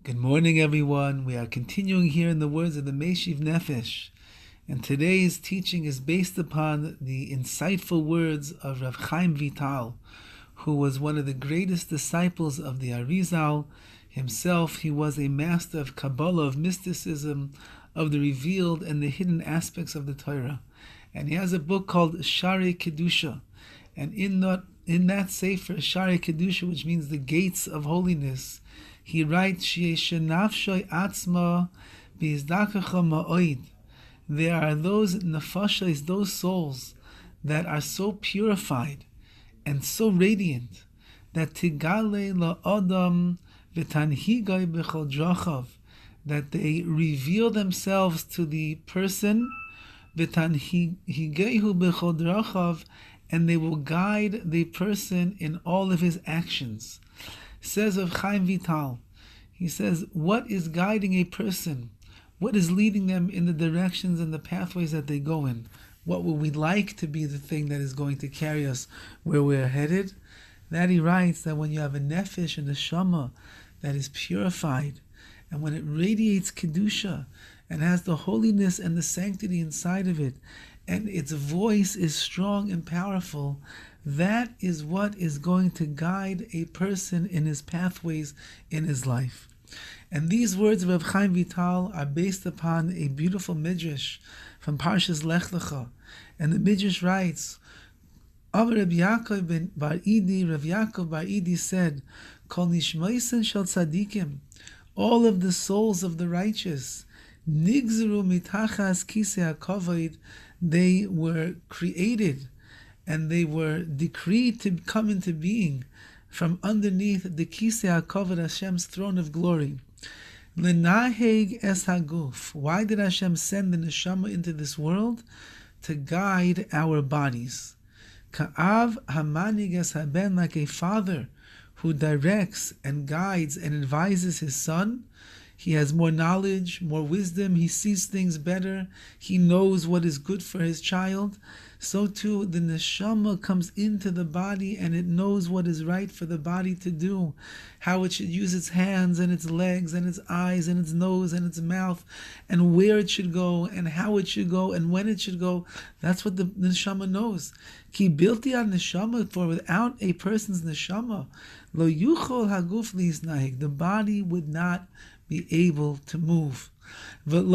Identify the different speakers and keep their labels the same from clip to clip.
Speaker 1: Good morning, everyone. We are continuing here in the words of the Meshiv Nefesh, and today's teaching is based upon the insightful words of Rav Chaim Vital, who was one of the greatest disciples of the Arizal. Himself, he was a master of Kabbalah, of mysticism, of the revealed and the hidden aspects of the Torah. And he has a book called Sharei Kedusha, and in that sefer, Sharei Kedusha, which means the gates of holiness, he writes, "She'eshenafshoy atzma bizdakacha ma'oid." There are those nefashos, those souls that are so purified and so radiant that tigale la'adam v'tanhigay b'chol drachav, that they reveal themselves to the person v'tanhigehu b'chol drachav, and they will guide the person in all of his actions. Says of Chaim Vital, he says, what is guiding a person? What is leading them in the directions and the pathways that they go in? What would we like to be the thing that is going to carry us where we're headed? That he writes that when you have a nefesh and a neshama that is purified, and when it radiates kedusha and has the holiness and the sanctity inside of it, and its voice is strong and powerful, that is what is going to guide a person in his pathways in his life. And these words of Rav Chaim Vital are based upon a beautiful midrash from Parshas Lech Lecha. And the midrash writes, Rav Yaakov Bar Idi said, Kol nishmoisen shel tzadikim, all of the souls of the righteous, nigzeru mitachas kisei hakavod, they were created and they were decreed to come into being from underneath the kisei hakavod, Hashem's throne of glory. Lenaheg es haguf. Why did Hashem send the neshama into this world? To guide our bodies. Ka'av hamanig es haben, like a father who directs and guides and advises his son. He has more knowledge, more wisdom, he sees things better, he knows what is good for his child. So too, the neshama comes into the body and it knows what is right for the body to do, how it should use its hands and its legs and its eyes and its nose and its mouth, and where it should go and how it should go and when it should go. That's what the neshama knows. Ki bilti al neshama, for without a person's neshama, lo yuchol haguf liisnahig, the body would not be able to move. Would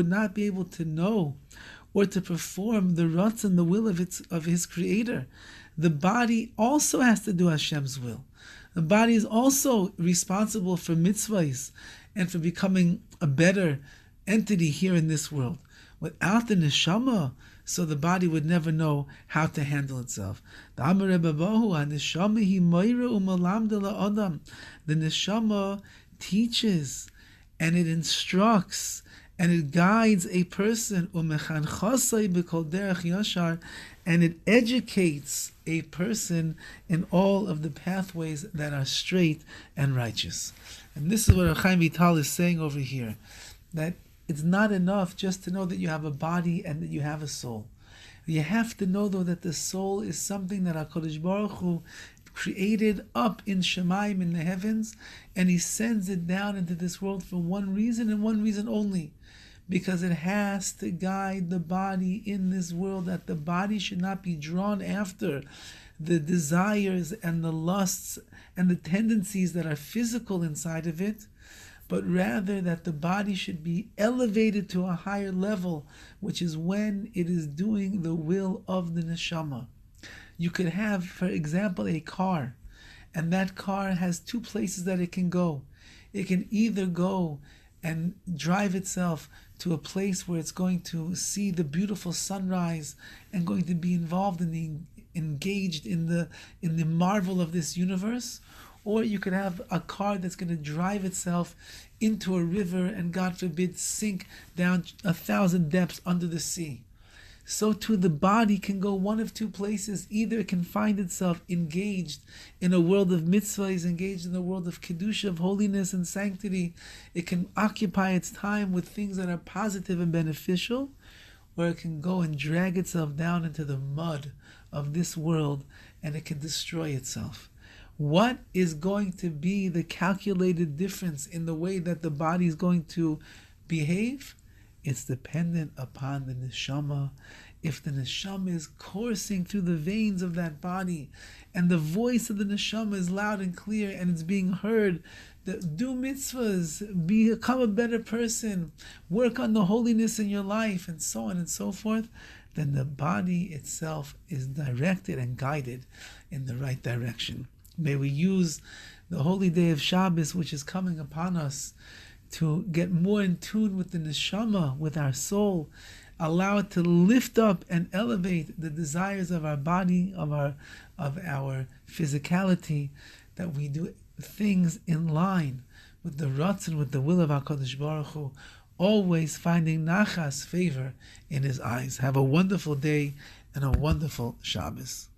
Speaker 1: not be able to know or to perform the ratzon, the will of his creator. The body also has to do Hashem's will. The body is also responsible for mitzvahs and for becoming a better entity here in this world. Without the neshama, so the body would never know how to handle itself. The neshama teaches and it instructs and it guides a person, and it educates a person in all of the pathways that are straight and righteous. And this is what Rav Chaim Vital is saying over here, that it's not enough just to know that you have a body and that you have a soul. You have to know, though, that the soul is something that HaKadosh Baruch Hu created up in Shemayim, in the heavens, and He sends it down into this world for one reason and one reason only, because it has to guide the body in this world, that the body should not be drawn after the desires and the lusts and the tendencies that are physical inside of it, but rather that the body should be elevated to a higher level, which is when it is doing the will of the neshama. You could have, for example, a car, and that car has two places that it can go. It can either go and drive itself to a place where it's going to see the beautiful sunrise and going to be involved in engaged in the marvel of this universe, or you could have a car that's going to drive itself into a river and, God forbid, sink down 1,000 depths under the sea. So too the body can go one of two places. Either it can find itself engaged in a world of mitzvahs, engaged in a world of kedusha, of holiness and sanctity. It can occupy its time with things that are positive and beneficial, or it can go and drag itself down into the mud of this world and it can destroy itself. What is going to be the calculated difference in the way that the body is going to behave? It's dependent upon the neshama. If the neshama is coursing through the veins of that body, and the voice of the neshama is loud and clear, and it's being heard, do mitzvahs, become a better person, work on the holiness in your life, and so on and so forth, then the body itself is directed and guided in the right direction. May we use the holy day of Shabbos, which is coming upon us, to get more in tune with the neshama, with our soul, allow it to lift up and elevate the desires of our body, of our physicality, that we do things in line with the ratzon, with the will of HaKadosh Baruch Hu, always finding nachas, favor in His eyes. Have a wonderful day and a wonderful Shabbos.